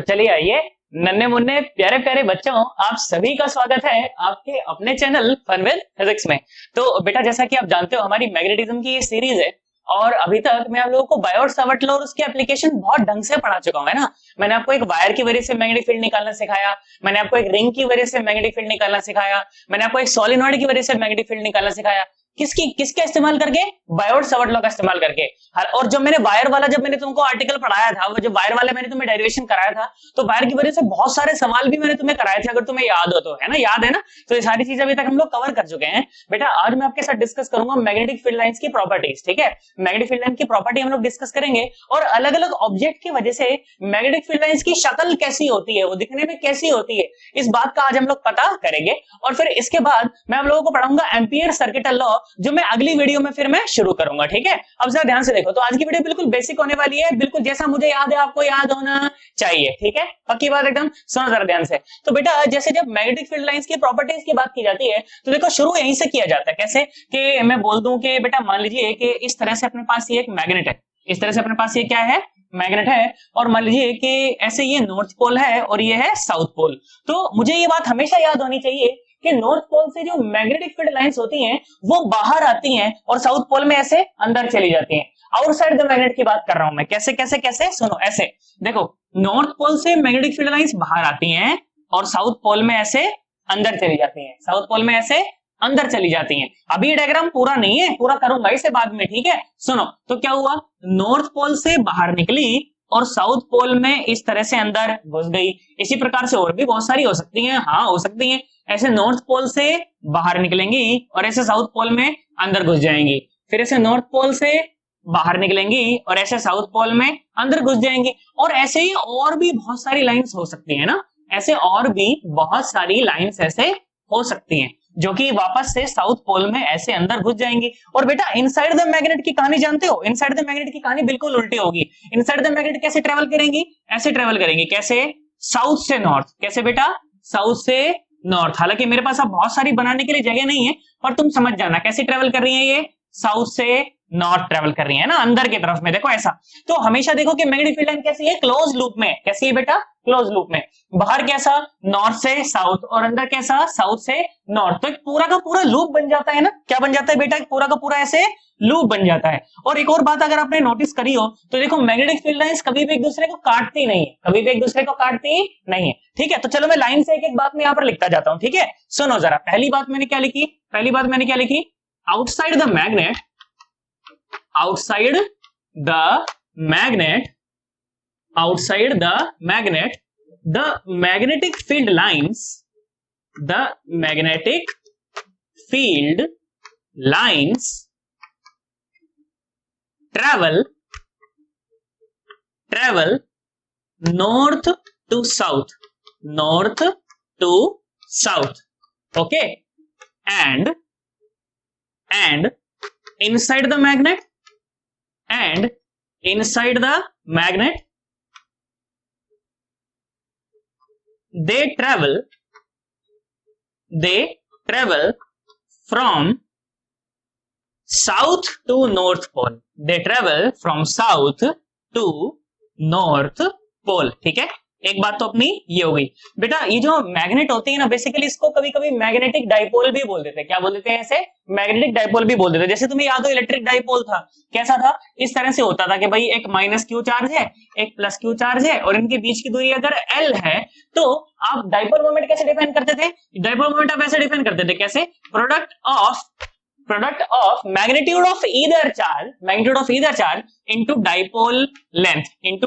तो चलिए आइए नन्हे मुन्ने प्यारे प्यारे बच्चों, आप सभी का स्वागत है आपके अपने चैनल फन विद फिजिक्स में। तो बेटा जैसा कि आप जानते हो हमारी मैग्नेटिज्म की ये सीरीज है और अभी तक मैं आप लोगों को बायोट सावर्ट लॉ और उसके एप्लीकेशन बहुत ढंग से पढ़ा चुका हूं, है ना। मैंने आपको एक वायर की वजह से मैग्नेटिक फील्ड निकालना सिखाया, मैंने आपको एक रिंग की वजह से मैग्नेटिक फील्ड निकालना सिखाया, मैंने आपको एक सोलेनॉइड की वजह से मैग्नेटिक फील्ड निकालना सिखाया। किसका इस्तेमाल करके? बायोट सावर्ट लॉ का इस्तेमाल करके। और जब मैंने वायर वाला जब मैंने तुमको आर्टिकल पढ़ाया था, वो जो वायर वाले मैंने तुम्हें डेरिवेशन कराया था, तो वायर की वजह से बहुत सारे सवाल भी मैंने तुम्हें कराए थे, अगर तुम्हें याद हो तो, है ना, याद है ना। तो ये सारी चीजें अभी तक हम लोग कवर कर चुके हैं। बेटा आज मैं आपके साथ डिस्कस करूंगा मैग्नेटिक फील्ड लाइंस की प्रॉपर्टीज, ठीक है। मैग्नेटिक फील्ड लाइन की प्रॉपर्टी हम लोग डिस्कस करेंगे और अलग अलग ऑब्जेक्ट की वजह से मैग्नेटिक फील्ड लाइंस की शक्ल कैसी होती है, वो दिखने में कैसी होती है, इस बात का आज हम लोग पता करेंगे। और फिर इसके बाद मैं आप लोगों को पढ़ाऊंगा एम्पियर सर्किटल लॉ, जो मैं अगली वीडियो में फिर मैं शुरू करूंगा, ठीक है। अब जरा ध्यान से देखो, तो आज की वीडियो बिल्कुल बेसिक होने वाली है, बिल्कुल जैसा मुझे याद है आपको याद होना चाहिए, ठीक है, पक्की बात एकदम। सुनो जरा ध्यान से। तो बेटा जैसे जब मैग्नेटिक फील्ड लाइंस की प्रॉपर्टीज की बात की जाती है तो देखो शुरू यहीं से किया जाता है। कैसे कि मैं बोल दूं कि बेटा मान लीजिए कि इस तरह से अपने पास ये एक मैग्नेट है, इस तरह से अपने पास ये क्या है, मैग्नेट है, और मान लीजिए कि ऐसे ये नॉर्थ पोल है और ये है साउथ पोल। तो मुझे ये बात हमेशा याद होनी चाहिए कि नॉर्थ पोल से जो मैग्नेटिक फील्ड लाइंस होती हैं वो बाहर आती हैं और साउथ पोल में ऐसे अंदर चली जाती हैं। आउटसाइड द मैग्नेट की बात कर रहा हूं मैं। कैसे कैसे कैसे सुनो, ऐसे देखो, नॉर्थ पोल से मैग्नेटिक फील्ड लाइंस बाहर आती हैं और साउथ पोल में ऐसे अंदर चली जाती हैं, साउथ पोल में ऐसे अंदर चली जाती हैं। अभी ये डायग्राम पूरा नहीं है, पूरा करूंगा इसे बाद में, ठीक है। सुनो, तो क्या हुआ, नॉर्थ पोल से बाहर निकली और साउथ पोल में इस तरह से अंदर घुस गई। इसी प्रकार से और भी बहुत सारी हो सकती हैं, हाँ हो सकती हैं। ऐसे नॉर्थ पोल से बाहर निकलेंगी और ऐसे साउथ पोल में अंदर घुस जाएंगी, फिर ऐसे नॉर्थ पोल से बाहर निकलेंगी और ऐसे साउथ पोल में अंदर घुस जाएंगी। और ऐसे ही और भी बहुत सारी लाइंस हो सकती है ना, ऐसे और भी बहुत सारी लाइंस ऐसे हो सकती हैं जो कि वापस से साउथ पोल में ऐसे अंदर घुस जाएंगी। और बेटा इनसाइड द मैग्नेट की कहानी जानते हो, इनसाइड द मैग्नेट की कहानी बिल्कुल उल्टी होगी। इनसाइड द मैग्नेट कैसे ट्रेवल करेंगी, ऐसे ट्रेवल करेंगी। कैसे? साउथ से नॉर्थ। कैसे बेटा? साउथ से नॉर्थ। हालांकि मेरे पास अब बहुत सारी बनाने के लिए जगह नहीं है, पर तुम समझ जाना कैसे ट्रेवल कर रही है, ये साउथ से नॉर्थ ट्रेवल कर रही है ना, अंदर की तरफ में। देखो ऐसा, तो हमेशा देखो कि मैग्नेटिक फील्ड लाइन कैसी है, क्लोज लूप में। कैसी है बेटा? क्लोज लूप में। बाहर कैसा, नॉर्थ से साउथ, और अंदर कैसा, साउथ से नॉर्थ। तो एक पूरा का पूरा लूप बन जाता है ना। क्या बन जाता है बेटा? पूरा का पूरा ऐसे लूप बन जाता है। और एक और बात अगर आपने नोटिस करी हो तो देखो मैग्नेटिक फील्ड लाइंस कभी भी एक दूसरे को काटती नहीं है, कभी भी एक दूसरे को काटती नहीं है, ठीक है। तो चलो मैं लाइन से एक एक बात में यहां पर लिखता जाता हूं, ठीक है। सुनो जरा, पहली बात मैंने क्या लिखी, पहली बात मैंने क्या लिखी, outside the magnet, outside the magnet, outside the magnet, the magnetic field lines, the magnetic field lines travel north to south, north to south, okay, and inside the magnet, and inside the magnet they travel from south to north pole, they travel from south to north pole, ठीक है। एक बात तो अपनी ये हो गई। बेटा ये जो मैग्नेट होती है ना, बेसिकली इसको कभी कभी मैग्नेटिक डाइपोल भी बोल देते हैं। क्या बोल देते हैं? ऐसे मैग्नेटिक डाइपोल भी बोल देते हैं। जैसे तुम्हें याद हो इलेक्ट्रिक डाइपोल था, कैसा था, इस तरह से होता था कि भाई एक माइनस क्यू चार्ज है, एक प्लस क्यू चार्ज है, और इनके बीच की दूरी अगर एल है तो आप डाइपोल मोमेंट कैसे डिफाइन करते थे? डाइपोल मोमेंट आप ऐसे डिफाइन करते थे, कैसे, product of magnitude of either charge into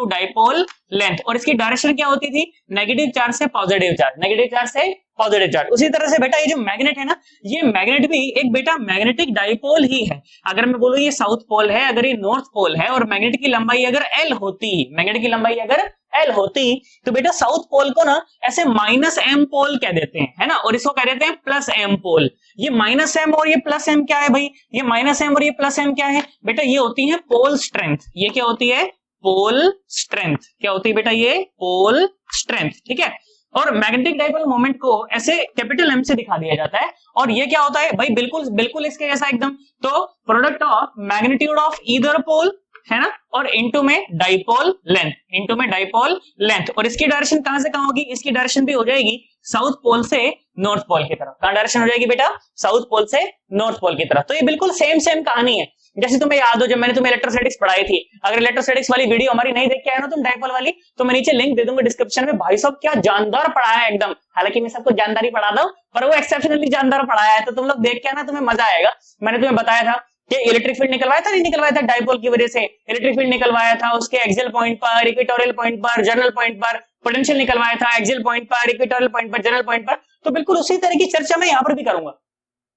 dipole length, और इसकी डायरेक्शन क्या होती थी, नेगेटिव चार्ज से पॉजिटिव चार्ज, नेगेटिव चार्ज से पॉजिटिव चार्ज। उसी तरह से बेटा ये जो मैग्नेट है ना, ये मैग्नेट भी एक बेटा मैग्नेटिक डाइपोल ही है। अगर मैं बोलूं ये साउथ पोल है, अगर ये नॉर्थ पोल है, और मैग्नेट की लंबाई अगर एल होती, मैग्नेट की लंबाई अगर एल होती, तो बेटा साउथ पोल को ना ऐसे माइनस एम पोल कह देते हैं, है ना, और इसको कह देते हैं प्लस एम पोल। ये माइनस एम और ये प्लस एम क्या है भाई, ये माइनस एम और ये प्लस एम क्या है बेटा, ये होती है पोल स्ट्रेंथ। ये क्या होती है? Pole strength. क्या होती है बेटा? ये पोल स्ट्रेंथ, ठीक है। और मैग्नेटिक डाइपोल मोमेंट को ऐसे कैपिटल एम से दिखा दिया जाता है, और ये क्या होता है भाई, बिल्कुल बिल्कुल इसके जैसा एकदम। तो product of magnitude of either pole है ना, और इनटू में डाइपोल लेंथ, इनटू में डाइपोल लेंथ। और इसकी डायरेक्शन कहां से कहां होगी, इसकी डायरेक्शन भी हो जाएगी साउथ पोल से नॉर्थ पोल की तरफ। कहां डायरेक्शन हो जाएगी बेटा, साउथ पोल से नॉर्थ पोल की तरफ। तो ये बिल्कुल सेम कहानी है। जैसे तुम्हें याद हो जब मैंने तुम्हें इलेक्ट्रोस्टैटिक्स पढ़ाई थी, अगर इलेक्ट्रोस्टैटिक्स वाली वीडियो हमारी नहीं देख के आए ना तुम डाइपोल वाली, तो मैं नीचे लिंक दे दूंगा डिस्क्रिप्शन में। भाई साहब क्या जानदार पढ़ाया है एकदम, हालांकि मैं सबको जानदारी पढ़ाता हूं पर वो एक्सेप्शनली जानदार पढ़ाया है, तो तुम लोग देख के आना, तुम्हें मजा आएगा। मैंने तुम्हें बताया था कि इलेक्ट्रिक फील्ड निकलवाया था, नहीं निकलवाया था, डाइपोल की वजह से इलेक्ट्रिक फील्ड निकलवाया था, उसके एक्सियल पॉइंट पर, इक्वेटोरियल पॉइंट पर, जर्नल पॉइंट पर पोटेंशियल निकलवाया था, एक्सियल पॉइंट पर, इक्वेटोरियल पॉइंट पर, जर्नल पॉइंट पर। तो बिल्कुल उसी तरह की चर्चा मैं यहाँ पर भी करूंगा।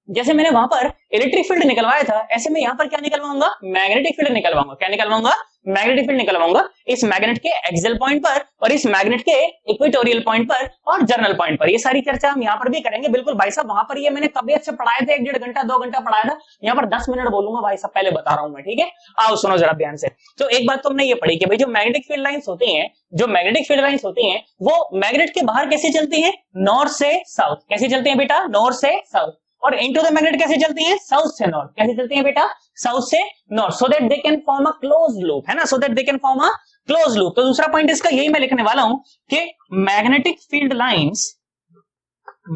जैसे मैंने वहां पर इलेक्ट्रिक फील्ड निकलवाया था, ऐसे मैं यहाँ पर क्या निकलवाऊंगा, मैग्नेटिक फील्ड निकलवाऊंगा। क्या निकलवाऊंगा, मैग्नेटिक फील्ड निकलवाऊंगा, इस मैग्नेट के एक्सियल पॉइंट पर और इस मैग्नेट के इक्वेटोरियल पॉइंट पर और जर्नल पॉइंट पर। ये सारी चर्चा हम यहाँ पर भी करेंगे। बिल्कुल भाई साहब, वहां पर ये मैंने तबियत से पढ़ाए थे, 1.5 घंटा 2 घंटा पढ़ाया था, यहाँ पर 10 मिनट बोलूंगा भाई साहब, पहले बता रहा हूं मैं, ठीक है। आओ सुनो जरा ध्यान से। तो एक बात तुमने ये पढ़ी कि भाई जो मैग्नेटिक फील्ड लाइंस होती हैं, जो मैग्नेटिक फील्ड लाइंस होती हैं वो मैग्नेट के बाहर कैसे चलती है, नॉर्थ से साउथ। कैसे चलती है बेटा, नॉर्थ से साउथ। और इनटू द मैग्नेट कैसे चलती है, साउथ से नॉर्थ। कैसे चलती है बेटा, साउथ से north, so that they can form a closed loop, है ना, so that they can form a closed loop. तो दूसरा पॉइंट इसका यही मैं लिखने वाला हूं कि magnetic field lines,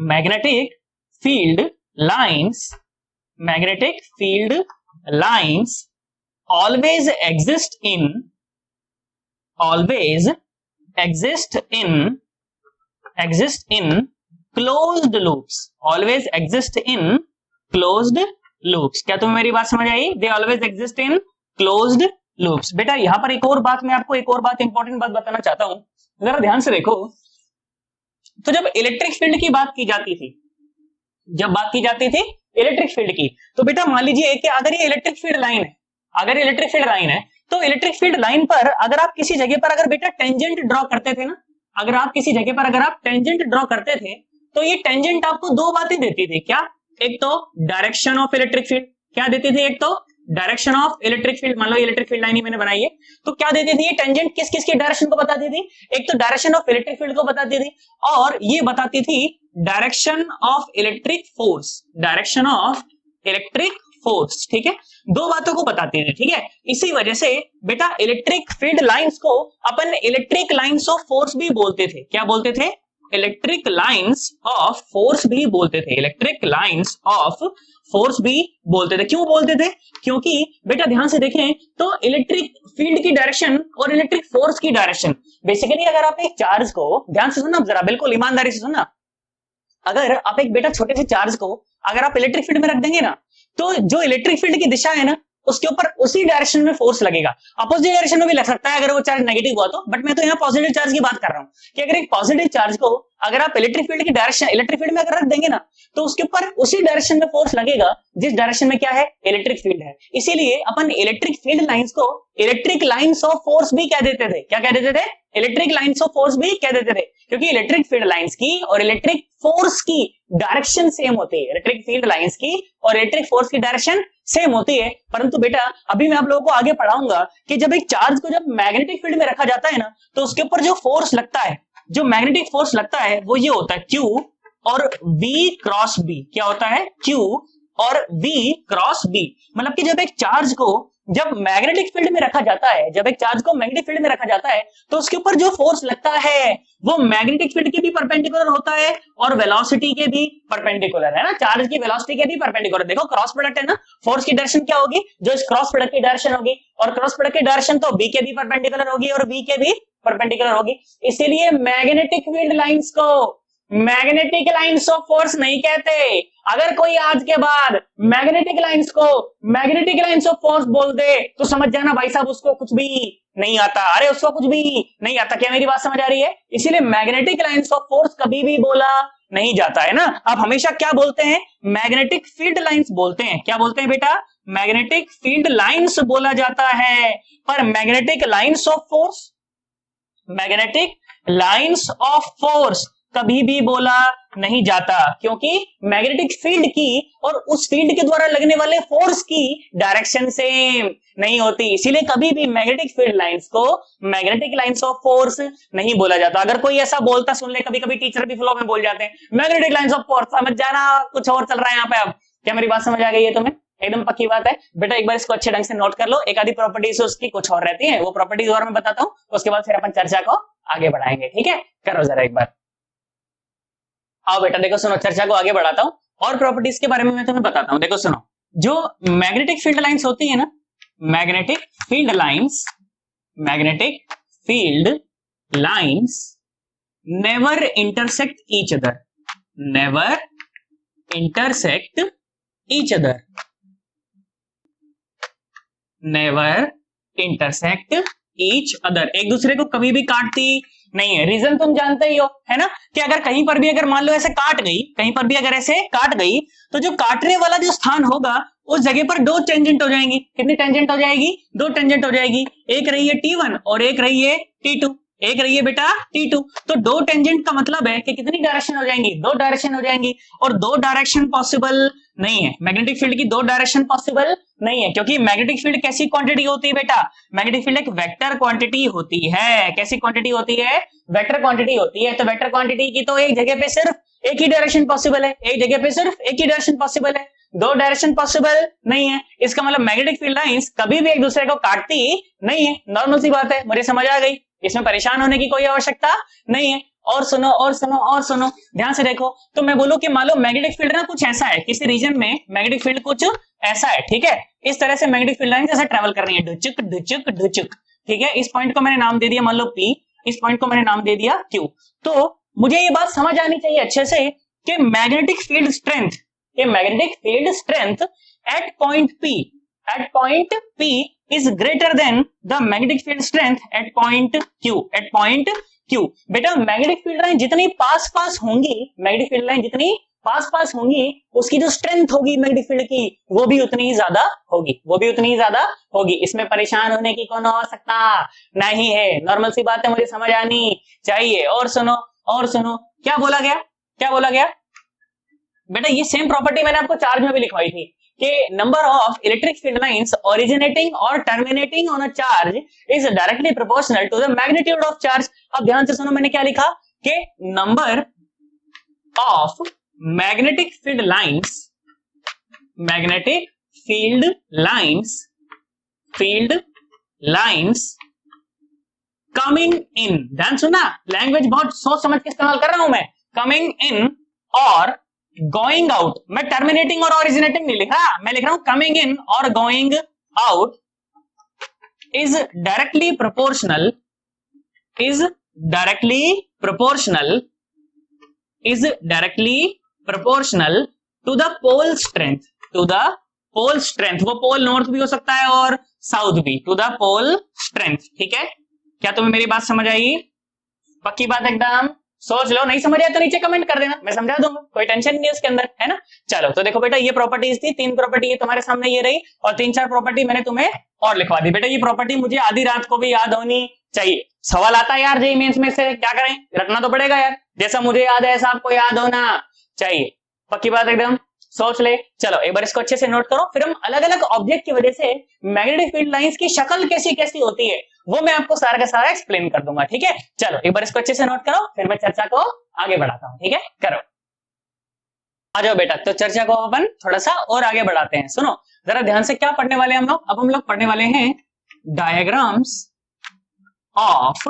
magnetic field lines, magnetic field lines always exist in, always exist in closed loops, always exist in closed loops। क्या तुम्हें मेरी बात समझ आई, they always exist in closed loops। बेटा यहां पर एक और बात, मैं आपको एक और बात, इंपॉर्टेंट बात बताना चाहता हूं, जरा ध्यान से देखो। तो जब इलेक्ट्रिक फील्ड की बात की जाती थी, जब बात की जाती थी इलेक्ट्रिक फील्ड की, तो बेटा मान लीजिए कि अगर ये इलेक्ट्रिक फील्ड लाइन है, अगर इलेक्ट्रिक फील्ड लाइन है, तो इलेक्ट्रिक फील्ड लाइन पर अगर आप किसी जगह पर अगर बेटा टेंजेंट ड्रॉ करते थे ना, अगर आप किसी जगह पर अगर आप टेंजेंट ड्रॉ करते थे, तो ये टेंजेंट आपको दो बातें देती थी। क्या, एक तो डायरेक्शन ऑफ इलेक्ट्रिक फील्ड, क्या देती थी, एक तो डायरेक्शन ऑफ इलेक्ट्रिक फील्ड। मान लो इलेक्ट्रिक फील्ड लाइन ही मैंने बनाई है, तो क्या देती थी ये टेंजेंट, किस किस की डायरेक्शन को बताती थी, एक तो डायरेक्शन ऑफ इलेक्ट्रिक फील्ड को बताती थी, और ये बताती थी direction of electric force, direction of electric force, ठीक है, दो बातों को बताती थी, ठीक है। इसी वजह से बेटा इलेक्ट्रिक फील्ड लाइंस को अपन इलेक्ट्रिक लाइंस ऑफ फोर्स भी बोलते थे। क्या बोलते थे, इलेक्ट्रिक लाइंस ऑफ फोर्स भी बोलते थे, इलेक्ट्रिक लाइंस ऑफ फोर्स भी बोलते थे। क्यों बोलते थे, क्योंकि बेटा ध्यान से देखें तो इलेक्ट्रिक फील्ड की डायरेक्शन और इलेक्ट्रिक फोर्स की डायरेक्शन, बेसिकली अगर आप एक चार्ज को, ध्यान से सुनना जरा, बिल्कुल ईमानदारी से सुनना, अगर आप एक बेटा छोटे से चार्ज को अगर आप इलेक्ट्रिक फील्ड में रख देंगे ना, तो जो इलेक्ट्रिक फील्ड की दिशा है ना, उसके ऊपर उसी डायरेक्शन में फोर्स लगेगा। अपोजिट डायरेक्शन में भी लग सकता है अगर वो चार्ज नेगेटिव हुआ तो, बट मैं तो यहाँ पॉजिटिव चार्ज की बात कर रहा हूँ कि अगर एक पॉजिटिव चार्ज को अगर आप इलेक्ट्रिक फील्ड की डायरेक्शन, इलेक्ट्रिक फील्ड में अगर रख देंगे ना, तो उसके ऊपर उसी डायरेक्शन में फोर्स लगेगा जिस डायरेक्शन में क्या है, इलेक्ट्रिक फील्ड है। इसीलिए अपन इलेक्ट्रिक फील्ड लाइंस को इलेक्ट्रिक लाइंस ऑफ फोर्स भी कह देते थे। क्या कह देते थे, इलेक्ट्रिक लाइंस ऑफ फोर्स भी कह देते थे, क्योंकि इलेक्ट्रिक फील्ड लाइंस की और इलेक्ट्रिक फोर्स की डायरेक्शन सेम होती है, इलेक्ट्रिक फील्ड लाइंस की और इलेक्ट्रिक फोर्स की डायरेक्शन सेम होती है। परंतु बेटा अभी मैं आप लोगों को आगे पढ़ाऊंगा कि जब एक चार्ज को जब मैग्नेटिक फील्ड में रखा जाता है ना, तो उसके ऊपर जो फोर्स लगता है, जो मैग्नेटिक फोर्स लगता है, वो ये होता है Q और V क्रॉस B। क्या होता है, Q और V क्रॉस B। मतलब कि जब एक चार्ज को जब मैग्नेटिक फील्ड में रखा जाता है, जब एक चार्ज को मैग्नेटिक फील्ड में रखा जाता है, तो उसके ऊपर जो फोर्स लगता है वो मैग्नेटिक फील्ड के भी परपेंडिकुलर होता है और वेलोसिटी के भी परपेंडिकुलर है ना, चार्ज की वेलोसिटी के भी परपेंडिकुलर। देखो क्रॉस प्रोडक्ट है ना, फोर्स की डायरेक्शन क्या होगी, जो इस क्रॉस प्रोडक्ट की डायरेक्शन होगी, और क्रॉस प्रोडक्ट की डायरेक्शन तो B के भी परपेंडिकुलर होगी और V के भी परपेंडिकुलर होगी। इसीलिए मैग्नेटिक फील्ड लाइंस को मैग्नेटिक लाइंस ऑफ फोर्स नहीं कहते। अगर कोई आज के बाद मैग्नेटिक लाइंस को मैग्नेटिक लाइंस ऑफ फोर्स बोल दे तो समझ जाना भाई साहब उसको कुछ भी नहीं आता। अरे उसको कुछ भी नहीं आता। क्या मेरी बात समझ आ रही है? इसीलिए मैग्नेटिक लाइंस ऑफ फोर्स कभी भी बोला नहीं जाता है ना। आप हमेशा क्या बोलते हैं? मैग्नेटिक फील्ड लाइंस बोलते हैं। क्या बोलते हैं बेटा? मैग्नेटिक फील्ड लाइंस बोला जाता है। पर magnetic lines of force, magnetic lines of force कभी भी बोला नहीं जाता, क्योंकि मैग्नेटिक फील्ड की और उस फील्ड के द्वारा लगने वाले फोर्स की डायरेक्शन सेम नहीं होती। इसीलिए कभी भी मैग्नेटिक फील्ड लाइंस को मैग्नेटिक लाइंस ऑफ फोर्स नहीं बोला जाता। अगर कोई ऐसा बोलता सुन ले, कभी कभी टीचर भी फ्लो में बोल जाते हैं मैग्नेटिक लाइंस ऑफ फोर्स, समझ जाना कुछ और चल रहा है यहाँ पे। अब क्या मेरी बात समझ आ गई है तुम्हें? एकदम पक्की बात है बेटा। एक बार इसको अच्छे ढंग से नोट कर लो, एक आधी प्रॉपर्टीज उसकी कुछ और रहती है, वो प्रॉपर्टीज और मैं बताता हूँ, उसके बाद फिर अपन चर्चा को आगे बढ़ाएंगे, ठीक है। करो जरा एक बार, आओ बेटा देखो सुनो, चर्चा को आगे बढ़ाता हूँ और प्रॉपर्टीज के बारे में मैं तुम्हें बताता हूँ। देखो सुनो, जो मैग्नेटिक फील्ड लाइंस होती है ना, magnetic field lines, magnetic field lines never intersect each other, never intersect each other, never intersect each other, एक दूसरे को कभी भी काटती नहीं है। रीजन तुम जानते ही हो, है ना, कि अगर कहीं पर भी अगर मान लो ऐसे काट गई, कहीं पर भी अगर ऐसे काट गई, तो जो काटने वाला जो स्थान होगा उस जगह पर दो टेंजेंट हो जाएंगी। कितनी टेंजेंट हो जाएगी? दो टेंजेंट हो जाएगी, एक रही है T1 और एक रही है T2, एक रही है बेटा T2। तो दो टेंजेंट का मतलब है कि कितनी डायरेक्शन हो जाएंगी? दो डायरेक्शन हो जाएंगी, और दो डायरेक्शन पॉसिबल नहीं है। मैग्नेटिक फील्ड की दो डायरेक्शन पॉसिबल नहीं है, क्योंकि मैग्नेटिक फील्ड कैसी क्वांटिटी होती है बेटा? मैग्नेटिक फील्ड एक वेक्टर क्वांटिटी होती है। कैसी क्वांटिटी होती है? वेक्टर क्वांटिटी होती है। तो वेक्टर क्वांटिटी की तो एक जगह पे सिर्फ एक ही डायरेक्शन पॉसिबल है, एक जगह पे सिर्फ एक ही डायरेक्शन पॉसिबल है, दो डायरेक्शन पॉसिबल नहीं है। इसका मतलब मैग्नेटिक फील्ड लाइंस कभी भी एक दूसरे को काटती नहीं है। नॉर्मल सी बात है, मुझे समझ आ गई, इसमें परेशान होने की कोई आवश्यकता नहीं है। और सुनो और सुनो और सुनो, ध्यान से देखो। तो मैं बोलूं कि मान लो मैग्नेटिक फील्ड ना कुछ ऐसा है, किसी रीजन में मैग्नेटिक फील्ड कुछ ऐसा है, ठीक है। इस तरह से मैग्नेटिक फील्ड लाइन जैसे ट्रेवल कर रही है, ढुचुक ढुचुक ढुचुक, ठीक है। इस पॉइंट को मैंने नाम दे दिया मान लो P, इस पॉइंट को मैंने नाम दे दिया Q। तो मुझे ये बात समझ आनी चाहिए अच्छे से कि मैग्नेटिक फील्ड स्ट्रेंथ, ये magnetic field strength at point P, at point P is greater than the magnetic field strength at point Q, at point Q। बेटा मैग्नेटिक फील्ड लाइन जितनी पास पास होंगी, मैग्नेटिक फील्ड लाइन जितनी पास पास होंगी, उसकी जो strength होगी magnetic field की वो भी उतनी ही ज्यादा होगी, वो भी उतनी ही ज्यादा होगी। इसमें परेशान होने की कोनो आवश्यकता नहीं है। नॉर्मल सी बात है, मुझे समझ आनी चाहिए। और सुनो और सुनो, क्या बोला गया? क्या बोला गया बेटा? ये सेम प्रॉपर्टी मैंने आपको चार्ज में भी लिखवाई थी कि number of electric field lines originating और terminating on a charge is directly proportional to the magnitude of charge. अब ध्यान से सुनो, मैंने क्या लिखा कि number of magnetic field lines, magnetic field lines, field lines coming in, ध्यान सुनना, लैंग्वेज बहुत सोच समझ के इस्तेमाल कर रहा हूं मैं, कमिंग इन और गोइंग आउट। मैं टर्मिनेटिंग और ओरिजिनेटिंग नहीं लिख रहा, मैं लिख रहा हूं कमिंग इन और going out is directly proportional, is directly proportional, is directly proportional to the pole strength, to the pole strength. वो पोल नॉर्थ भी हो सकता है और साउथ भी, टू द पोल स्ट्रेंथ, ठीक है। क्या तुम्हें मेरी बात समझ आई? पक्की बात एकदम? सोच लो, नहीं समझ आया तो नीचे कमेंट कर देना, मैं समझा दूंगा, कोई टेंशन नहीं है उसके अंदर, है ना। चलो तो देखो बेटा, ये प्रॉपर्टीज थी, तीन प्रॉपर्टी ये तुम्हारे सामने ये रही, और तीन चार प्रॉपर्टी मैंने तुम्हें और लिखवा दी। बेटा ये प्रॉपर्टी मुझे आधी रात को भी याद होनी चाहिए। सवाल आता है यार जेईई मेंस में से, क्या करें, रखना तो पड़ेगा यार, जैसा मुझे याद है ऐसा आपको याद होना चाहिए। पक्की बात एकदम? सोच ले। चलो एक बार इसको अच्छे से नोट करो, फिर हम अलग अलग ऑब्जेक्ट की वजह से मैग्नेटिक फील्ड लाइंस की शक्ल कैसी कैसी होती है वो मैं आपको सारा का सारा एक्सप्लेन कर दूंगा, ठीक है। चलो एक बार इसको अच्छे से नोट करो, फिर मैं चर्चा को आगे बढ़ाता हूं, ठीक है। करो, आ जाओ बेटा। तो चर्चा को अपन थोड़ा सा और आगे बढ़ाते हैं। सुनो जरा ध्यान से, क्या पढ़ने वाले हैं हम लोग? अब हम लोग पढ़ने वाले हैं diagrams of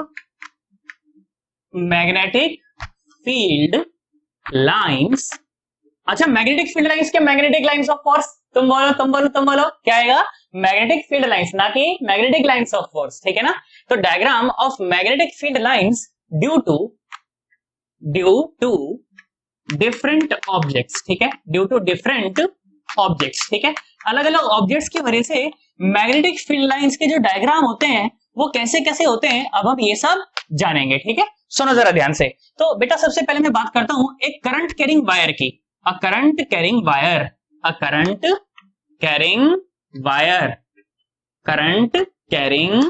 magnetic field lines. अच्छा, मैग्नेटिक फील्ड लाइंस के मैग्नेटिक लाइंस ऑफ फोर्स, तुम बोलो तुम बोलो तुम बोलो, क्या आएगा? मैग्नेटिक फील्ड लाइंस, ना कि मैग्नेटिक लाइंस ऑफ फोर्स, ठीक है ना। तो diagram of magnetic field lines due to different objects, ठीक है, ड्यू टू डिफरेंट ऑब्जेक्ट्स, ठीक है। अलग अलग ऑब्जेक्ट्स की वजह से मैग्नेटिक फील्ड लाइंस के जो डायग्राम होते हैं वो कैसे कैसे होते हैं, अब हम ये सब जानेंगे, ठीक है। सुनो जरा ध्यान से। तो बेटा सबसे पहले मैं बात करता हूं एक करंट कैरिंग वायर की, a current carrying wire, a current carrying wire, current carrying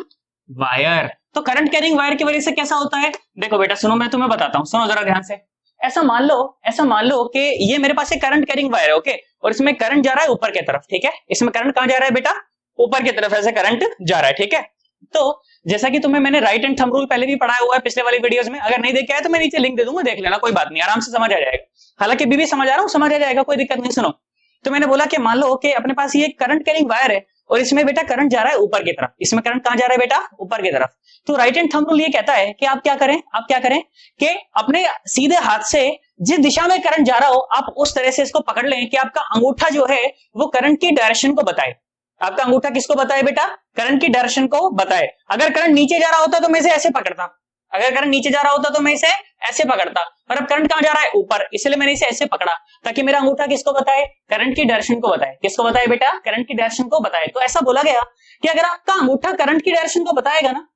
wire. तो करंट कैरिंग वायर की वजह से कैसा होता है, देखो बेटा सुनो, मैं तुम्हें बताता हूं, सुनो जरा ध्यान से। ऐसा मान लो कि ये मेरे पास एक करंट कैरिंग वायर है, ओके, और इसमें करंट जा रहा है ऊपर की तरफ, ठीक है। इसमें करंट कहां जा रहा है बेटा? ऊपर की तरफ ऐसे करंट जा रहा है, ठीक है। तो जैसा कि तुम्हें मैंने राइट एंड थंब रूल पहले भी पढ़ाया हुआ है पिछले वाली वीडियोस में, अगर नहीं देखे आए तो मैं नीचे लिंक दे दूंगा, देख लेना, कोई बात नहीं, आराम से समझ आ जाएगा। हालांकि बीबी समझ आ रहा हूं, समझ आ जाएगा, कोई दिक्कत नहीं। सुनो, तो मैंने बोला कि मान लो कि अपने पास ये करंट कैरिंग वायर है और इसमें बेटा करंट जा रहा है ऊपर की तरफ, इसमें करंट कहां जा रहा है बेटा, ऊपर की तरफ। तो राइट हैंड थंब रूल ये कहता है कि आप क्या करें कि अपने सीधे हाथ से जिस दिशा में करंट जा रहा हो आप उस तरह से इसको पकड़ लें कि आपका अंगूठा जो है वो करंट की डायरेक्शन को बताए। आपका अंगूठा किसको बताए बेटा, करंट की डायरेक्शन को बताए। अगर करंट नीचे जा रहा होता तो मैं इसे ऐसे पकड़ता, अगर करंट नीचे जा रहा होता तो मैं इसे ऐसे पकड़ता, पर अब करंट कहां जा रहा है, ऊपर, इसलिए मैंने इसे ऐसे पकड़ा ताकि मेरा अंगूठा किसको बताए, करंट की डायरेक्शन को बताए। किसको बताए बेटा, करंट की डायरेक्शन को बताए। तो ऐसा बोला गया कि अगर आपका अंगूठा करंट की डायरेक्शन को बताएगा ना,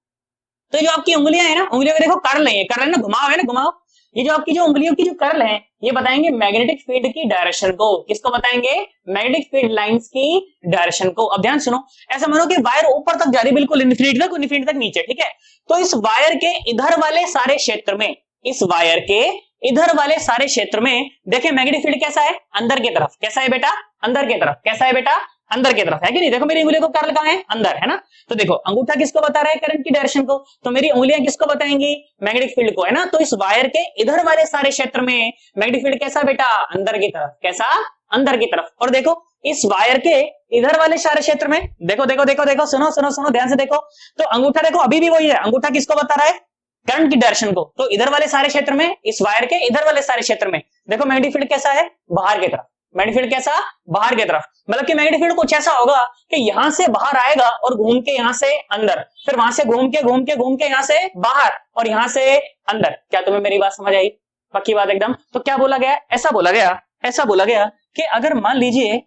तो जो आपकी उंगलियां है ना, उंगलियों के देखो कर्ल है ना, घुमाव है ना, घुमाव, ये जो आपकी जो उंगलियों की जो कर्ल है ये बताएंगे मैग्नेटिक फील्ड की डायरेक्शन को। किसको बताएंगे, मैग्नेटिक फील्ड लाइंस की डायरेक्शन को। अब ध्यान सुनो, ऐसा मानो कि वायर ऊपर तक जा रही है, बिल्कुल इन्फिनिटी तक नीचे, ठीक है। तो इस वायर के इधर वाले सारे क्षेत्र में, इस वायर के इधर वाले सारे क्षेत्र में देखें मैग्नेटिक फील्ड कैसा है, अंदर की तरफ। कैसा है बेटा, अंदर की तरफ। कैसा है बेटा, अंदर की तरफ, है कि नहीं। देखो मेरी उंगलियों को कर्ल कहां है, अंदर, है ना। तो देखो अंगूठा किसको बता रहा है, करंट की डायरेक्शन को, तो मेरी उंगलियां किसको बताएंगी, मैग्नेटिक फील्ड को, है ना। तो इस वायर के इधर वाले सारे क्षेत्र में मैग्नेटिक फील्ड कैसा बेटा, अंदर की तरफ। कैसा, अंदर की तरफ। और देखो इस वायर के इधर वाले सारे क्षेत्र में देखो देखो देखो देखो, सुनो सुनो सुनो, ध्यान से देखो। तो अंगूठा देखो अभी भी वही है, अंगूठा किसको बता रहा है, करंट की डायरेक्शन को। तो इधर वाले सारे क्षेत्र में, इस वायर के इधर वाले सारे क्षेत्र में देखो मैग्नेटिक फील्ड कैसा है, बाहर की तरफ। मैग्नेटिक फील्ड कैसा, बाहर की तरफ। मतलब कि मैग्नेटिक फील्ड कुछ ऐसा होगा कि यहां से बाहर आएगा और घूम के यहां से अंदर, फिर वहां से घूम के यहां से बाहर और यहां से अंदर। क्या तुम्हें मेरी बात समझ आई, पक्की बात एकदम। तो क्या बोला गया, ऐसा बोला गया कि अगर मान लीजिए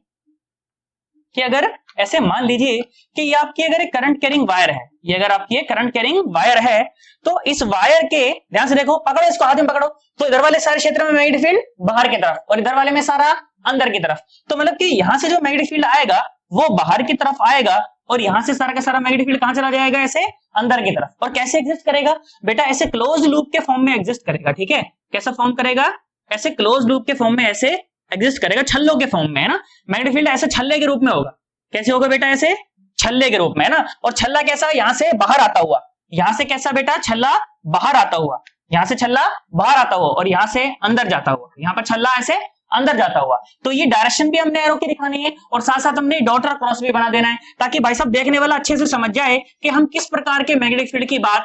कि ये आपकी अगर एक करंट कैरिंग वायर है, ये अगर आपकी एक करंट कैरिंग वायर है, तो इस वायर के, ध्यान से देखो, पकड़ो इसको, हाथ में पकड़ो। तो इधर वाले सारे क्षेत्र में मैग्नेटिक फील्ड बाहर की तरफ और इधर वाले में सारा अंदर की तरफ। तो मतलब कि यहां से जो मैग्नेटिक फील्ड आएगा वो बाहर की तरफ आएगा और यहां से सारा का सारा मैग्नेटिक फील्ड कहां चला जाएगा, ऐसे अंदर की तरफ। और कैसे एग्जिस्ट करेगा बेटा, ऐसे क्लोज लूप के फॉर्म में एग्जिस्ट करेगा, ठीक है। कैसा फॉर्म करेगा, ऐसे क्लोज लूप के फॉर्म में ऐसे एग्जिस्ट करेगा, छल्लों के फॉर्म में, है ना। मैग्नेटिक फील्ड ऐसे छल्ले के रूप में होगा। कैसे होगा बेटा, ऐसे छल्ले के रूप में, है ना। और छल्ला कैसा, यहां से बाहर आता हुआ, यहां से कैसा बेटा, छल्ला बाहर आता हुआ, यहां से छल्ला बाहर आता हुआ और यहां से अंदर जाता हुआ, यहां पर छल्ला ऐसे अंदर जाता हुआ। तो ये डायरेक्शन भी हमने एरो की दिखानी है और साथ साथ हमने डॉट और क्रॉस भी बना देना है, ताकि भाई साहब देखने वाला अच्छे से समझ जाए कि हम किस प्रकार के मैग्नेटिक फील्ड की बात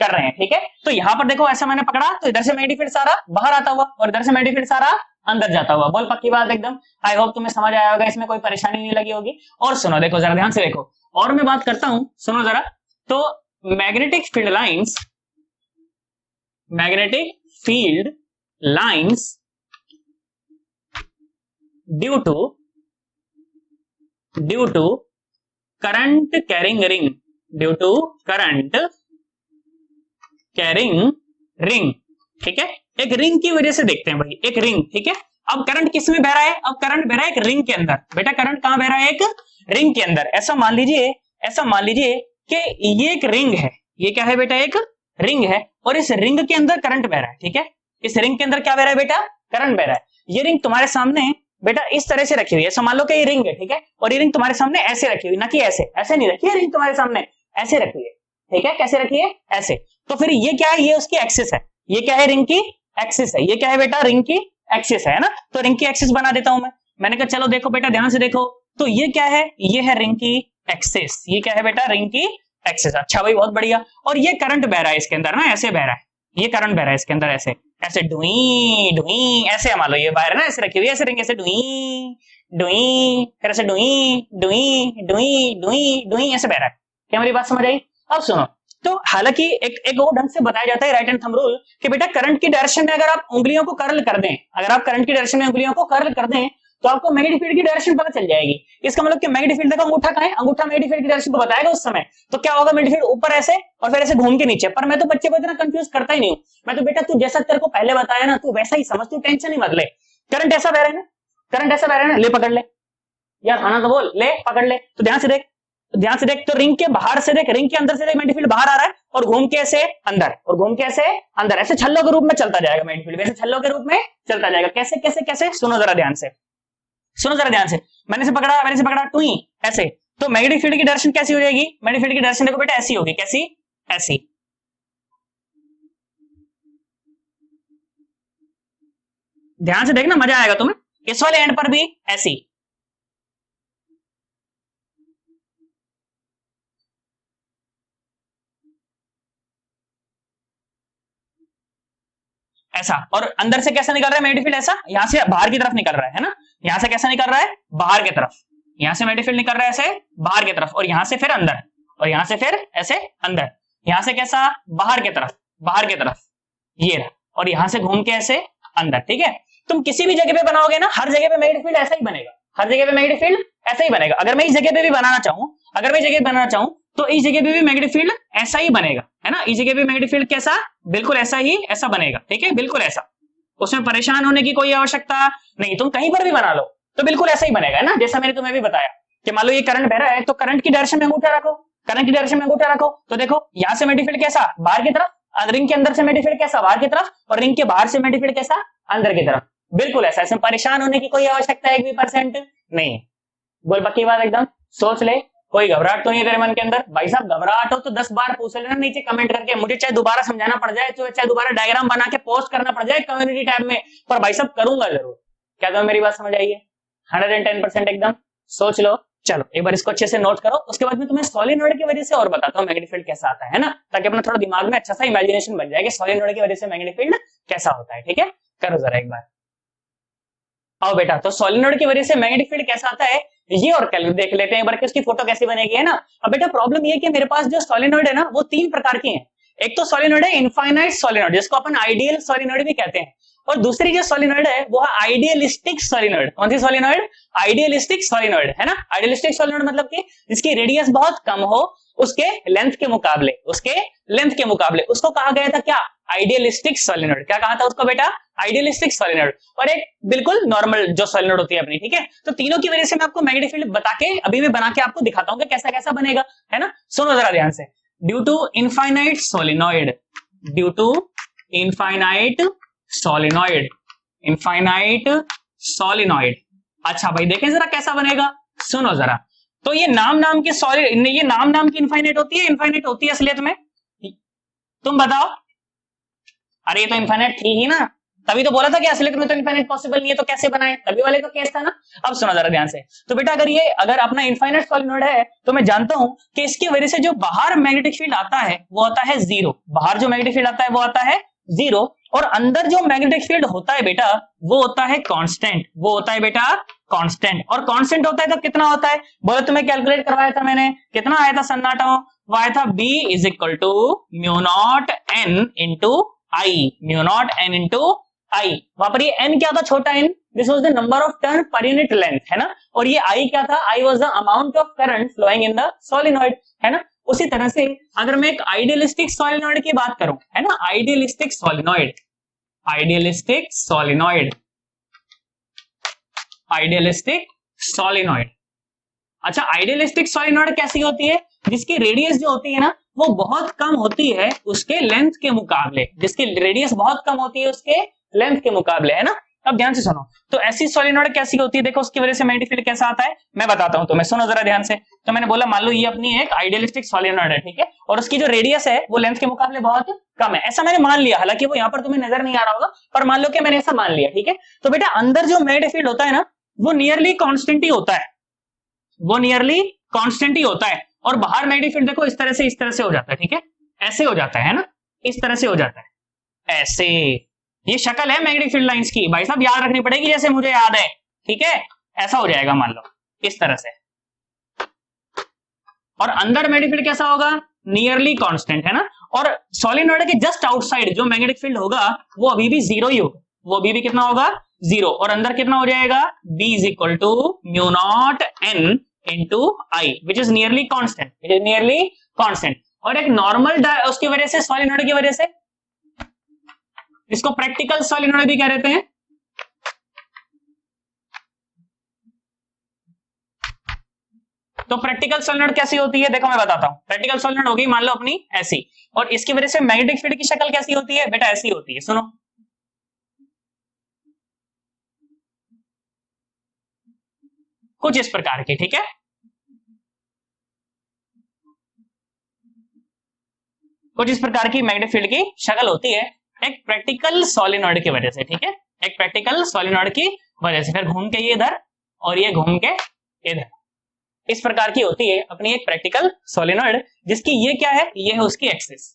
कर रहे हैं, ठीक है। तो यहां पर देखो ऐसा मैंने पकड़ा, तो इधर से मैग्नेटिक फील्ड सारा बाहर आता हुआ और इधर से मैग्नेटिक फील्ड सारा अंदर जाता हुआ। बोल पक्की बात एकदम। आई होप तुम्हें समझ आया होगा, इसमें कोई परेशानी नहीं लगी होगी। और सुनो, देखो जरा ध्यान से देखो, और मैं बात करता हूं, सुनो जरा। तो magnetic field lines due to current carrying ring, ठीक है। एक रिंग की वजह से देखते हैं भाई, एक रिंग, ठीक है। अब करंट किस में बह रहा है, अब करंट बह रहा है एक रिंग के अंदर। बेटा करंट कहां बह रहा है, एक रिंग के अंदर। ऐसा मान लीजिए कि ये एक रिंग है, ये क्या है बेटा, एक रिंग है और इस रिंग के अंदर करंट बह रहा है, ठीक है। इस रिंग के अंदर क्या बह रहा है बेटा, करंट बह रहा है। ये रिंग तुम्हारे सामने बेटा इस तरह से रखी हुई है, ऐसा मान लो कि ये रिंग है, ठीक है। और ये रिंग तुम्हारे सामने ऐसे रखी हुई, ना कि ऐसे नहीं रखी है रिंग तुम्हारे सामने, ऐसे रखी हुई है, ठीक है। कैसे रखी है, ऐसे। तो फिर ये क्या है, ये उसकी एक्सिस है, ये क्या है, रिंग की एक्सिस है। ये क्या है बेटा, रिंग की एक्सिस है ना। तो रिंग की एक्सिस बना देता हूं मैंने कहा चलो देखो बेटा ध्यान से देखो, तो ये क्या है, ये है रिंग की एक्सिस। ये क्या है बेटा, रिंग की एक्सिस। अच्छा भाई बहुत बढ़िया। और ये करंट बह रहा है इसके अंदर ना, ऐसे बह रहा है, ये करंट बह रहा है इसके अंदर, ऐसे ऐसे डुई डुई, ऐसे मान लो ये वायर ना ऐसे रखी हुई है, ऐसे रिंग ऐसे डुई डुई, फिर ऐसे dewy dewy dewy dewy dewy, ऐसे बह रहा है। क्या मेरी बात समझ आई। अब सुनो, तो हालांकि एक और ढंग से बताया जाता है राइट हैंड थंब रूल कि बेटा करंट की डायरेक्शन में अगर आप उंगलियों को कर्ल कर दें, अगर आप करंट की डायरेक्शन में उंगलियों को कर्ल कर दें तो आपको मैग्नेटिक फील्ड की डायरेक्शन पता चल जाएगी। इसका मतलब कि मैग्नेटिक फील्ड का अंगूठा कहां है, अंगूठा मैग्नेटिक फील्ड की डायरेक्शन को बताएगा उस समय। तो क्या होगा, मैग्नेटिक फील्ड ऊपर ऐसे और फिर ऐसे घूम के नीचे। पर मैं तो बच्चे को इतना कंफ्यूज करता ही नहीं हूं, मैं तो बेटा तू जैसा तेरे को पहले बताया ना तू वैसा ही समझ, तू टेंशन ही मत ले। करंट ऐसा बह रहा है ना, करंट ऐसा बह रहा है ना, ले पकड़ ले यार, हाँ ना तो बोल, ले पकड़ ले। तो ध्यान से देख, तो रिंग के बाहर से देख, रिंग के अंदर से देख, मैग्नेटिक फील्ड बाहर आ रहा है और घूम के ऐसे अंदर और घूम के ऐसे अंदर, ऐसे छल्लों के रूप में चलता जाएगा मैग्नेटिक फील्ड, वैसे छल्लों के रूप में चलता जाएगा। कैसे कैसे कैसे, सुनो जरा ध्यान से, मैंने से पकड़ा टुई ऐसे। तो मैग्नेटिक फील्ड की डायरेक्शन कैसी हो जाएगी, मैग्नेटिक फील्ड की डायरेक्शन देखो बेटा ऐसी होगी, कैसी, ऐसी। ध्यान से देखना मजा आएगा तुम्हें। इस वाले एंड पर भी ऐसी, ऐसा, और अंदर से कैसा निकल रहा है मैग्नेटिक फील्ड, ऐसा यहां से बाहर की तरफ निकल रहा है ना, यहां से कैसा निकल रहा है बाहर की तरफ, यहां से मैग्नेटिक फील्ड निकल रहा है ऐसे बाहर की तरफ, और यहां से फिर अंदर, और यहां से फिर ऐसे अंदर, यहां से कैसा बाहर की तरफ, बाहर की तरफ ये रहा, और यहां से घूम के ऐसे अंदर। ठीक है, तुम किसी भी जगह पे बनाओगे ना, हर जगह पे मैग्नेटिक फील्ड ऐसा ही बनेगा, हर जगह पे मैग्नेटिक फील्ड ऐसा ही बनेगा। अगर मैं इस जगह पे भी बनाना चाहूं, अगर मैं इस जगह बनाना चाहूं तो इस जगह पे भी मैग्नेटिक फील्ड ऐसा ही बनेगा, है ना, इस जगह पे मैग्नेटिक फील्ड कैसा, बिल्कुल ऐसा ही, ऐसा बनेगा। ठीक है, बिल्कुल ऐसा, उसमें परेशान होने की कोई आवश्यकता नहीं, तुम कहीं पर भी बना लो तो बिल्कुल ऐसा ही बनेगा, है ना। जैसा मैंने तुम्हें भी बताया कि मान लो ये करंट बह रहा है, तो करंट की डायरेक्शन में अंगूठा रखो, करंट की डायरेक्शन में अंगूठा रखो, तो देखो यहां से मैग्नेटिक फील्ड कैसा बाहर की तरफ, रिंग के अंदर से मैग्नेटिक फील्ड कैसा बाहर की तरफ, और रिंग के बाहर से मैग्नेटिक फील्ड कैसा अंदर की तरफ, बिल्कुल ऐसा। इसमें परेशान होने की कोई आवश्यकता है 1% नहीं। बोल पक्की बात एकदम, सोच ले, कोई घबराहट तो नहीं है तेरे मन के अंदर? भाई साहब घबराहट हो तो 10 बार पूछ लेना नीचे कमेंट करके, मुझे चाहे दोबारा समझाना पड़ जाए, तो चाहे दोबारा डायग्राम बना के पोस्ट करना पड़ जाए कम्युनिटी टैब में, पर भाई साहब करूंगा जरूर। क्या तुम्हें मेरी बात समझ आई है? 110% एकदम, सोच लो। चलो एक बार इसको अच्छे से नोट करो, उसके बाद में तुम्हें सोलेनोइड की वजह से और बताता हूँ मैग्नेटिक फील्ड कैसा आता है ना, ताकि अपना थोड़ा दिमाग में अच्छा सा इमेजिनेशन बन जाए कि सोलेनोइड की वजह से मैग्नेटिक फील्ड कैसा होता है। ठीक है, करो जरा एक बार। आओ बेटा, तो सोलेनोइड की वजह से मैग्नेटिक फील्ड कैसा आता है ये और कल देख लेते हैं एक बार कि उसकी फोटो कैसी बनेगी, है ना। अब बेटा प्रॉब्लम ये है कि मेरे पास जो सोलेनोइड है ना वो 3 प्रकार के हैं। एक तो सोलेनोइड है इनफाइनाइट सोलेनोइड, जिसको अपन आइडियल सोलेनोइड भी कहते हैं, और दूसरी जो सोलेनोइड है वो है आइडियलिस्टिक सोलेनोइड। कौन सी सोलेनोइड? आइडियलिस्टिक सोलेनोइड, है ना। आइडियलिस्टिक सोलेनोइड मतलब कि जिसकी रेडियस बहुत कम हो उसके लेंथ के मुकाबले, उसके लेंथ के मुकाबले, उसको कहा गया था क्या? Idealistic solenoid. क्या कहा था उसको बेटा? Idealistic solenoid. और एक बिल्कुल नॉर्मल जो सोलेनोइड होती है अपनी, ठीक है। तो तीनों की वजह से मैं आपको मैग्नेटिक फील्ड बता के अभी मैं बना के आपको दिखाता हूं कि कैसा कैसा बनेगा, है ना। सुनो जरा ध्यान से। Due to infinite solenoid, due to infinite solenoid, infinite solenoid. अच्छा भाई देखें जरा कैसा बनेगा, सुनो जरा। तो ये नाम की सॉलिड, ये नाम की इनफाइनाइट होती है, इनफाइनाइट होती है असलियत में? तुम बताओ। अरे ये तो इनफाइनाइट थी ही ना, तभी तो बोला था कि असलियत में तो इनफाइनाइट पॉसिबल नहीं है, तो कैसे बनाए, तभी वाले का केस था ना। अब सुनो जरा ध्यान से। तो बेटा अगर अपना इनफाइनाइट सोलेनोइड है तो मैं जानता हूं कि इसकी वजह से जो बाहर मैग्नेटिक फील्ड आता है वो आता है 0, बाहर जो मैग्नेटिक फील्ड आता है वो आता है 0, और अंदर जो मैग्नेटिक फील्ड होता है बेटा वो होता है कांस्टेंट, वो होता है बेटा कांस्टेंट। और कांस्टेंट होता है तो कितना होता है? बोलो, तुम्हें कैलकुलेट करवाया था मैंने, कितना आया था सन्नाटा? वो आया था B is equal to mu naught n into I, mu naught n into I. वहां पर ये n क्या था? छोटा n, this was the number of turn per unit length, है ना। और ये I क्या था? I was the amount of current flowing in the solenoid, है ना। उसी तरह से अगर मैं एक आइडियलिस्टिक सोलेनोइड की बात करूं, है ना, idealistic solenoid, idealistic solenoid, idealistic solenoid. अच्छा, आइडियलिस्टिक सोलेनोइड कैसी होती है? जिसकी रेडियस जो होती है ना वो बहुत कम होती है उसके लेंथ के मुकाबले, जिसकी रेडियस बहुत कम होती है उसके लेंथ के मुकाबले, है ना। अब ध्यान से सुनो, तो ऐसी सोलेनोइड कैसी होती है? देखो उसकी वजह से मैग्नेटिक फील्ड कैसा आता है मैं बताता हूं तुम्हें, सुनो जरा ध्यान से। तो मैंने बोला मान लो ये अपनी एक आइडियलिस्टिक सोलेनोइड है, ठीक है, और उसकी जो रेडियस है वो लेंथ के मुकाबले बहुत कम है, ऐसा मैंने मान लिया, हालांकि वो यहाँ पर तुम्हें नजर नहीं आ रहा होगा, पर मान लो कि मैंने ऐसा मान लिया, ठीक है। तो बेटा अंदर जो मैग्नेटिक फील्ड होता है ना वो नियरली कांस्टेंट ही होता है, वो नियरली कांस्टेंट ही होता है, और बाहर मैग्नेटिक फील्ड देखो इस तरह से हो जाता है, ठीक है, ऐसे हो जाता है ना, इस तरह से हो जाता है, ऐसे। ये शक्ल है मैग्नेटिक फील्ड लाइंस की, भाई साहब याद रखनी पड़ेगी जैसे मुझे याद है, ठीक है। ऐसा हो जाएगा मान लो इस तरह से, और अंदर मैग्नेटिक फील्ड कैसा होगा? नियरली कांस्टेंट, है ना। और सोलेनोइड के जस्ट आउटसाइड जो मैग्नेटिक फील्ड होगा वो अभी भी 0 ही होगा, वो अभी भी कितना होगा? 0, और अंदर कितना हो जाएगा? B is equal to mu naught n into I, which is nearly constant, which is nearly constant. और एक नॉर्मल उसकी वजह से, सोलेनोइड की वजह से, इसको प्रैक्टिकल सोलेनोइड भी कह रहते हैं। तो प्रैक्टिकल सोलेनोइड कैसी होती है देखो मैं बताता हूं। प्रैक्टिकल सोलेनोइड होगी मान लो अपनी ऐसी, और इसकी वजह से मैग्नेटिक फील्ड की शक्ल कैसी होती है बेटा? ऐसी होती है, सुनो। कुछ इस प्रकार की, ठीक है, कुछ इस प्रकार की मैग्नेटिक फील्ड की शक्ल होती है एक प्रैक्टिकल सोलेनोइड की वजह से, ठीक है, एक प्रैक्टिकल सोलेनोइड की वजह से। फिर घूम के ये इधर और ये घूम के इधर, इस प्रकार की होती है अपनी एक प्रैक्टिकल सोलेनॉइड, जिसकी ये क्या है, ये है उसकी एक्सिस,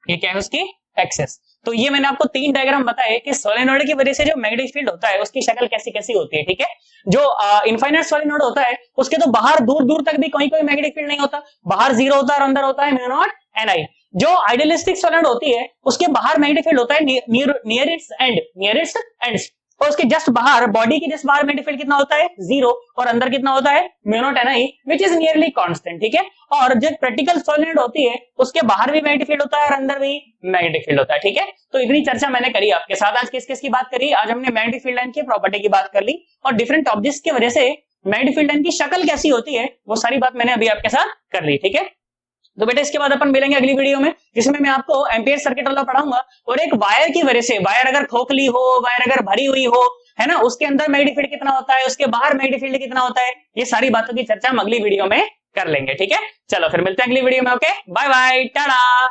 ये क्या है उसकी एक्सिस। तो ये मैंने आपको 3 डायग्राम बताए कि सोलेनॉइड की वजह से जो मैग्नेटिक फील्ड होता है उसकी शक्ल कैसी कैसी होती है, ठीक है। जो इनफाइनाइट सोलेनॉइड होता है उसके तो बाहर दूर दूर तक भी कोई कोई मैग्नेटिक फील्ड नहीं होता, बाहर 0 होता है और अंदर होता है म्यू नॉट Ni। जो आइडियलिस्टिक सोलेनॉइड होती है उसके बाहर मैग्नेटिक फील्ड होता है near it's and, near it's ends, और उसके जस्ट बाहर, बॉडी के जस्ट बाहर मैग्नेटिक फील्ड कितना होता है 0, और अंदर कितना होता है mu naught Ni, which is nearly constant, ठीक है। और जो प्रैक्टिकल सोलेनॉइड होती है उसके बाहर भी मैग्नेटिक फील्ड होता है और अंदर भी मैग्नेटिक फील्ड होता है, ठीक है। तो इतनी चर्चा मैंने करी आपके साथ। आज किस किस की बात करी, आज हमने मैग्नेटिक फील्ड लाइन की प्रॉपर्टी की बात कर ली, और डिफरेंट ऑब्जेक्ट्स की वजह से मैग्नेटिक फील्ड लाइन की शक्ल कैसी होती है वो सारी बात मैंने अभी आपके साथ कर ली, ठीक है। तो बेटा इसके बाद अपन मिलेंगे अगली वीडियो में, जिसमें मैं आपको एम्पियर सर्किट वाला पढ़ाऊंगा, और एक वायर की वजह से, वायर अगर खोखली हो, वायर अगर भरी हुई हो, है ना, उसके अंदर मैग्नेटिक फील्ड कितना होता है, उसके बाहर मैग्नेटिक फील्ड कितना होता है, ये सारी बातों की चर्चा हम अगली वीडियो में कर लेंगे, ठीक है। चलो फिर मिलते हैं अगली वीडियो में, ओके, बाय बाय, टाटा।